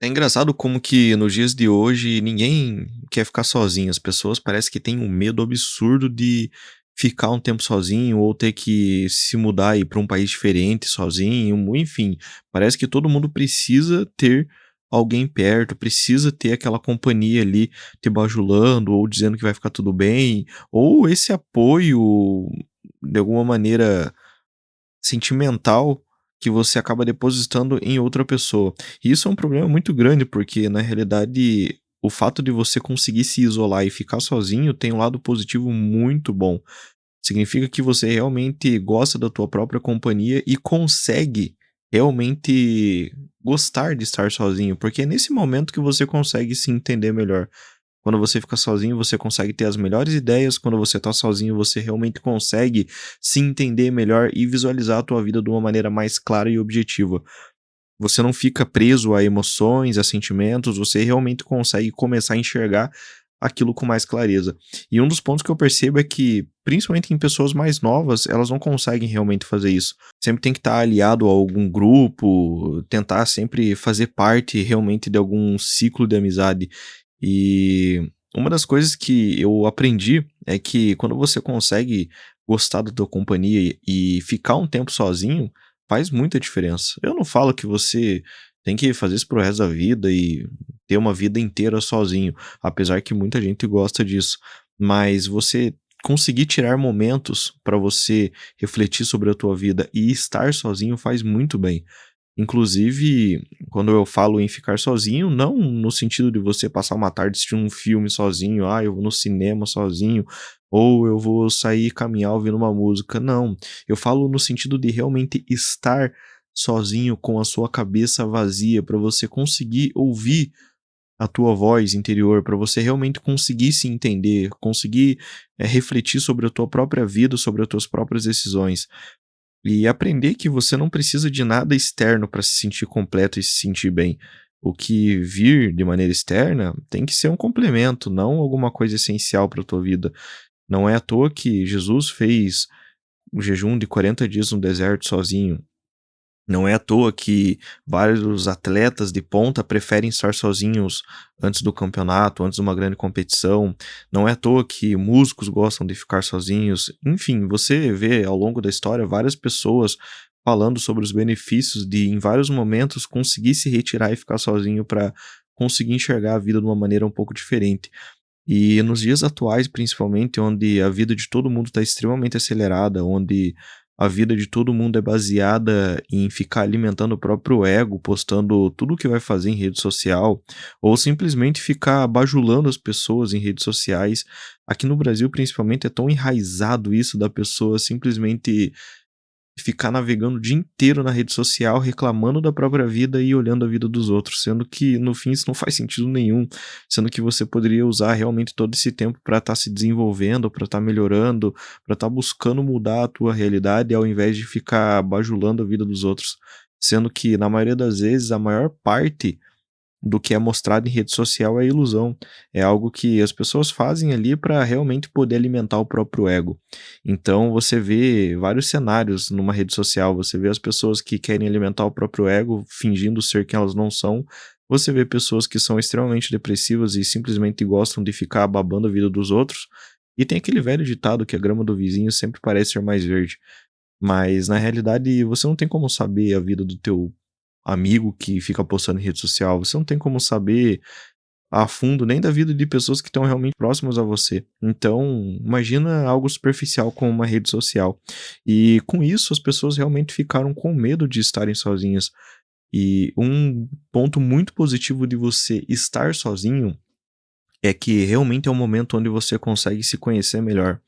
É engraçado como que nos dias de hoje ninguém quer ficar sozinho. As pessoas parece que têm um medo absurdo de ficar um tempo sozinho ou ter que se mudar e ir para um país diferente sozinho, enfim. Parece que todo mundo precisa ter alguém perto, precisa ter aquela companhia ali te bajulando ou dizendo que vai ficar tudo bem, ou esse apoio de alguma maneira sentimental que você acaba depositando em outra pessoa. E isso é um problema muito grande, porque na realidade o fato de você conseguir se isolar e ficar sozinho tem um lado positivo muito bom. Significa que você realmente gosta da tua própria companhia e consegue realmente gostar de estar sozinho, porque é nesse momento que você consegue se entender melhor. Quando você fica sozinho, você consegue ter as melhores ideias. Quando você tá sozinho, você realmente consegue se entender melhor e visualizar a tua vida de uma maneira mais clara e objetiva. Você não fica preso a emoções, a sentimentos, você realmente consegue começar a enxergar aquilo com mais clareza. E um dos pontos que eu percebo é que, principalmente em pessoas mais novas, elas não conseguem realmente fazer isso. Sempre tem que estar aliado a algum grupo, tentar sempre fazer parte realmente de algum ciclo de amizade. E uma das coisas que eu aprendi é que quando você consegue gostar da tua companhia e ficar um tempo sozinho, faz muita diferença. Eu não falo que você tem que fazer isso pro resto da vida e ter uma vida inteira sozinho, apesar que muita gente gosta disso, mas você conseguir tirar momentos para você refletir sobre a tua vida e estar sozinho faz muito bem. Inclusive, quando eu falo em ficar sozinho, não no sentido de você passar uma tarde assistindo um filme sozinho, eu vou no cinema sozinho, ou eu vou sair caminhar ouvindo uma música, não. Eu falo no sentido de realmente estar sozinho com a sua cabeça vazia, para você conseguir ouvir a tua voz interior, para você realmente conseguir se entender, conseguir, refletir sobre a tua própria vida, sobre as tuas próprias decisões. E aprender que você não precisa de nada externo para se sentir completo e se sentir bem. O que vir de maneira externa tem que ser um complemento, não alguma coisa essencial para tua vida. Não é à toa que Jesus fez o jejum de 40 dias no deserto sozinho. Não é à toa que vários atletas de ponta preferem estar sozinhos antes do campeonato, antes de uma grande competição. Não é à toa que músicos gostam de ficar sozinhos. Enfim, você vê ao longo da história várias pessoas falando sobre os benefícios de, em vários momentos, conseguir se retirar e ficar sozinho para conseguir enxergar a vida de uma maneira um pouco diferente. E nos dias atuais, principalmente, onde a vida de todo mundo está extremamente acelerada, onde a vida de todo mundo é baseada em ficar alimentando o próprio ego, postando tudo o que vai fazer em rede social, ou simplesmente ficar bajulando as pessoas em redes sociais. Aqui no Brasil, principalmente, é tão enraizado isso da pessoa simplesmente ficar navegando o dia inteiro na rede social, reclamando da própria vida e olhando a vida dos outros, sendo que no fim isso não faz sentido nenhum, sendo que você poderia usar realmente todo esse tempo para estar se desenvolvendo, para estar melhorando, para estar buscando mudar a tua realidade ao invés de ficar bajulando a vida dos outros. Sendo que na maioria das vezes a maior parte do que é mostrado em rede social é ilusão. É algo que as pessoas fazem ali para realmente poder alimentar o próprio ego. Então você vê vários cenários numa rede social, você vê as pessoas que querem alimentar o próprio ego, fingindo ser quem elas não são. Você vê pessoas que são extremamente depressivas e simplesmente gostam de ficar babando a vida dos outros. E tem aquele velho ditado que a grama do vizinho sempre parece ser mais verde. Mas na realidade você não tem como saber a vida do teu amigo que fica postando em rede social, você não tem como saber a fundo nem da vida de pessoas que estão realmente próximas a você. Então, imagina algo superficial como uma rede social. E com isso as pessoas realmente ficaram com medo de estarem sozinhas. E um ponto muito positivo de você estar sozinho é que realmente é um momento onde você consegue se conhecer melhor.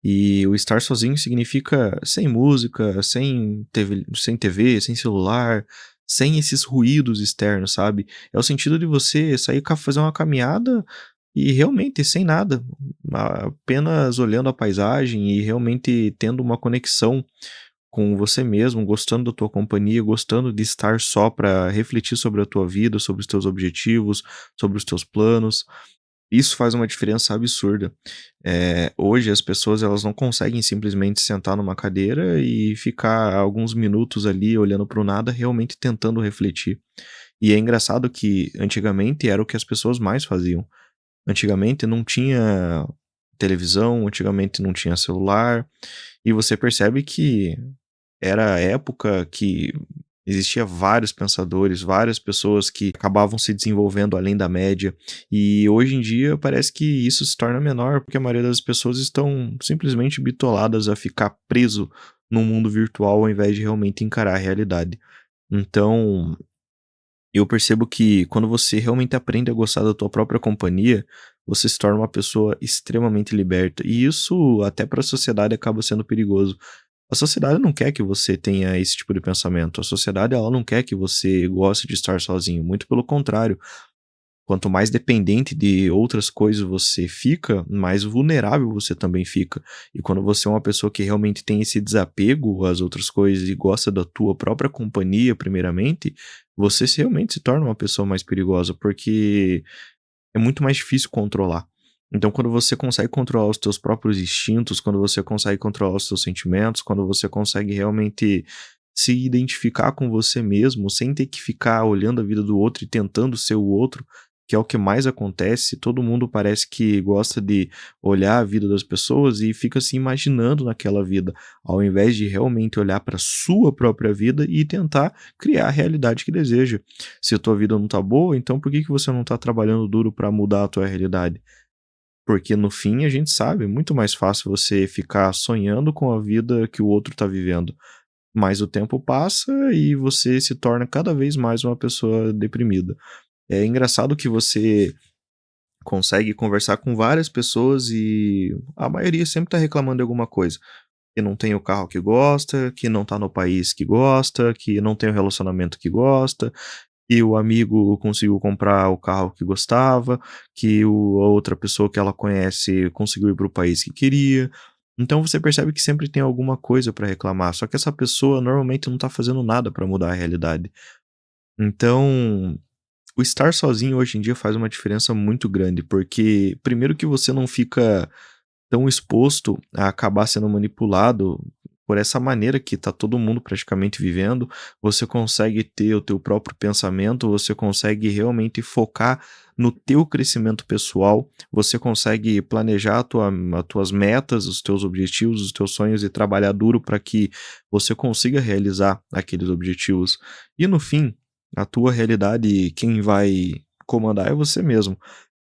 E o estar sozinho significa sem música, sem TV, sem celular, sem esses ruídos externos, sabe. É o sentido de você sair fazer uma caminhada e realmente sem nada, apenas olhando a paisagem e realmente tendo uma conexão com você mesmo, gostando da tua companhia, gostando de estar só para refletir sobre a tua vida, sobre os teus objetivos, sobre os teus planos. Isso faz uma diferença absurda. Hoje as pessoas elas não conseguem simplesmente sentar numa cadeira e ficar alguns minutos ali olhando para o nada, realmente tentando refletir. E é engraçado que antigamente era o que as pessoas mais faziam. Antigamente não tinha televisão, antigamente não tinha celular, e você percebe que era a época que existia vários pensadores, várias pessoas que acabavam se desenvolvendo além da média, e hoje em dia parece que isso se torna menor, porque a maioria das pessoas estão simplesmente bitoladas a ficar preso num mundo virtual ao invés de realmente encarar a realidade. Então, eu percebo que quando você realmente aprende a gostar da tua própria companhia, você se torna uma pessoa extremamente liberta, e isso até para a sociedade acaba sendo perigoso. A sociedade não quer que você tenha esse tipo de pensamento. A sociedade, ela não quer que você goste de estar sozinho, muito pelo contrário. Quanto mais dependente de outras coisas você fica, mais vulnerável você também fica. E quando você é uma pessoa que realmente tem esse desapego às outras coisas e gosta da tua própria companhia, primeiramente, você realmente se torna uma pessoa mais perigosa, porque é muito mais difícil controlar. Então, quando você consegue controlar os teus próprios instintos, quando você consegue controlar os teus sentimentos, quando você consegue realmente se identificar com você mesmo, sem ter que ficar olhando a vida do outro e tentando ser o outro, que é o que mais acontece, todo mundo parece que gosta de olhar a vida das pessoas e fica se imaginando naquela vida, ao invés de realmente olhar para sua própria vida e tentar criar a realidade que deseja. Se a tua vida não tá boa, então por que que você não tá trabalhando duro para mudar a tua realidade? Porque no fim a gente sabe, é muito mais fácil você ficar sonhando com a vida que o outro tá vivendo. Mas o tempo passa e você se torna cada vez mais uma pessoa deprimida. É engraçado que você consegue conversar com várias pessoas e a maioria sempre tá reclamando de alguma coisa. Que não tem o carro que gosta, que não tá no país que gosta, que não tem o relacionamento que gosta, que o amigo conseguiu comprar o carro que gostava, que a outra pessoa que ela conhece conseguiu ir para o país que queria. Então você percebe que sempre tem alguma coisa para reclamar, só que essa pessoa normalmente não tá fazendo nada para mudar a realidade. Então, o estar sozinho hoje em dia faz uma diferença muito grande, porque primeiro que você não fica tão exposto a acabar sendo manipulado por essa maneira que tá todo mundo praticamente vivendo, você consegue ter o teu próprio pensamento, você consegue realmente focar no teu crescimento pessoal, você consegue planejar as tuas metas, os teus objetivos, os teus sonhos e trabalhar duro para que você consiga realizar aqueles objetivos. E no fim, a tua realidade, quem vai comandar é você mesmo.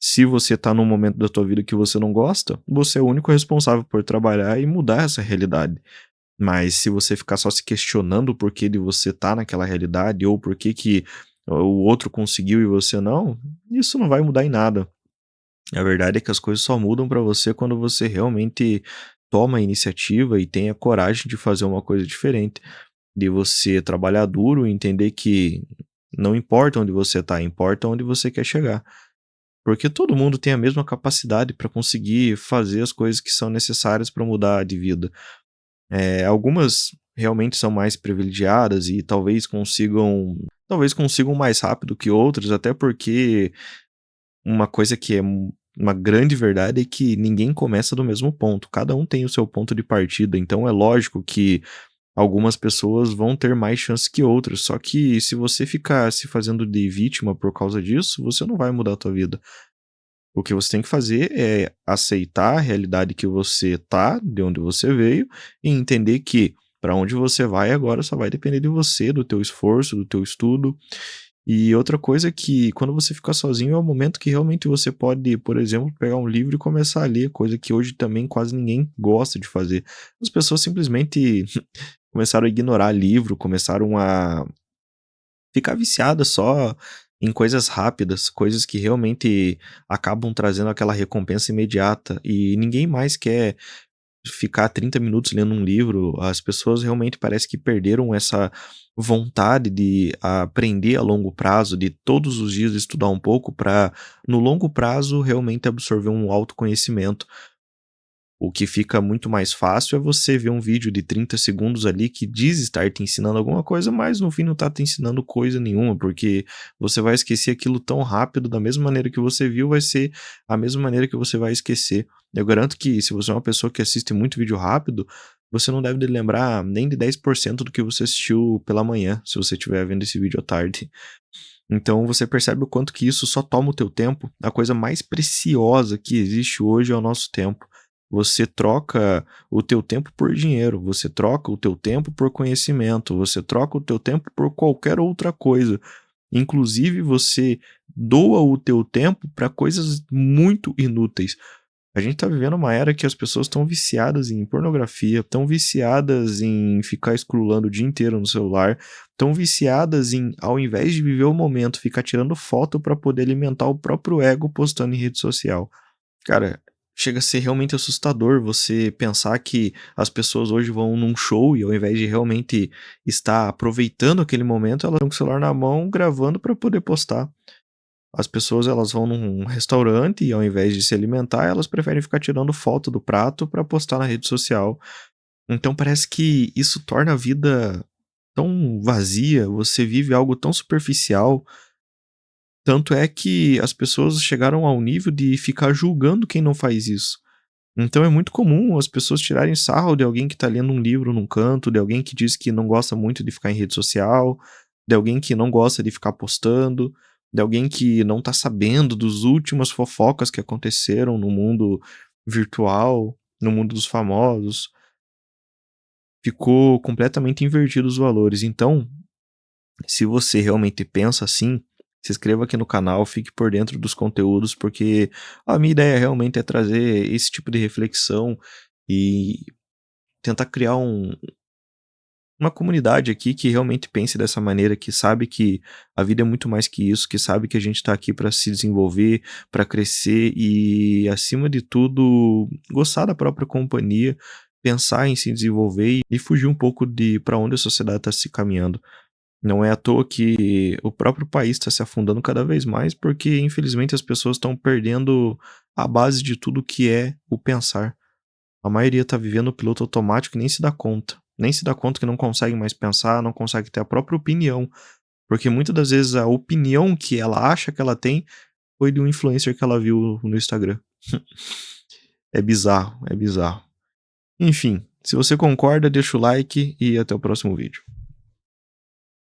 Se você tá num momento da tua vida que você não gosta, você é o único responsável por trabalhar e mudar essa realidade. Mas se você ficar só se questionando o porquê de você tá naquela realidade ou por que que o outro conseguiu e você não, isso não vai mudar em nada. A verdade é que as coisas só mudam pra você quando você realmente toma a iniciativa e tem a coragem de fazer uma coisa diferente, de você trabalhar duro e entender que não importa onde você tá, importa onde você quer chegar. Porque todo mundo tem a mesma capacidade para conseguir fazer as coisas que são necessárias para mudar de vida. Algumas realmente são mais privilegiadas e talvez consigam mais rápido que outras, até porque uma coisa que é uma grande verdade é que ninguém começa do mesmo ponto, cada um tem o seu ponto de partida, então é lógico que algumas pessoas vão ter mais chance que outras, só que se você ficar se fazendo de vítima por causa disso, você não vai mudar a tua vida. O que você tem que fazer é aceitar a realidade que você tá, de onde você veio, e entender que para onde você vai agora só vai depender de você, do teu esforço, do teu estudo. E outra coisa é que quando você ficar sozinho é o momento que realmente você pode, por exemplo, pegar um livro e começar a ler, coisa que hoje também quase ninguém gosta de fazer. As pessoas simplesmente começaram a ignorar livro, começaram a ficar viciada só em coisas rápidas, coisas que realmente acabam trazendo aquela recompensa imediata e ninguém mais quer ficar 30 minutos lendo um livro. As pessoas realmente parece que perderam essa vontade de aprender a longo prazo, de todos os dias estudar um pouco para no longo prazo realmente absorver um autoconhecimento. O que fica muito mais fácil é você ver um vídeo de 30 segundos ali que diz estar te ensinando alguma coisa, mas no fim não tá te ensinando coisa nenhuma, porque você vai esquecer aquilo tão rápido, da mesma maneira que você viu, vai ser a mesma maneira que você vai esquecer. Eu garanto que se você é uma pessoa que assiste muito vídeo rápido, você não deve lembrar nem de 10% do que você assistiu pela manhã, se você estiver vendo esse vídeo à tarde. Então você percebe o quanto que isso só toma o teu tempo. A coisa mais preciosa que existe hoje é o nosso tempo. Você troca o teu tempo por dinheiro, você troca o teu tempo por conhecimento, você troca o teu tempo por qualquer outra coisa. Inclusive você doa o teu tempo para coisas muito inúteis. A gente tá vivendo uma era que as pessoas estão viciadas em pornografia, estão viciadas em ficar scrollando o dia inteiro no celular, estão viciadas em, ao invés de viver o momento, ficar tirando foto para poder alimentar o próprio ego postando em rede social. Cara, chega a ser realmente assustador você pensar que as pessoas hoje vão num show e ao invés de realmente estar aproveitando aquele momento, elas estão com o celular na mão gravando para poder postar. As pessoas elas vão num restaurante e ao invés de se alimentar, elas preferem ficar tirando foto do prato para postar na rede social. Então parece que isso torna a vida tão vazia, você vive algo tão superficial, tanto é que as pessoas chegaram ao nível de ficar julgando quem não faz isso. Então é muito comum as pessoas tirarem sarro de alguém que tá lendo um livro num canto, de alguém que diz que não gosta muito de ficar em rede social, de alguém que não gosta de ficar postando, de alguém que não tá sabendo dos últimas fofocas que aconteceram no mundo virtual, no mundo dos famosos. Ficou completamente invertido os valores. Então, se você realmente pensa assim, se inscreva aqui no canal, fique por dentro dos conteúdos, porque a minha ideia realmente é trazer esse tipo de reflexão e tentar criar uma comunidade aqui que realmente pense dessa maneira, que sabe que a vida é muito mais que isso, que sabe que a gente está aqui para se desenvolver, para crescer e, acima de tudo, gostar da própria companhia, pensar em se desenvolver e fugir um pouco de para onde a sociedade está se caminhando. Não é à toa que o próprio país está se afundando cada vez mais, porque infelizmente as pessoas estão perdendo a base de tudo que é o pensar. A maioria está vivendo o piloto automático e nem se dá conta. Nem se dá conta que não consegue mais pensar, não consegue ter a própria opinião. Porque muitas das vezes a opinião que ela acha que ela tem foi de um influencer que ela viu no Instagram. É bizarro, é bizarro. Enfim, se você concorda, deixa o like e até o próximo vídeo.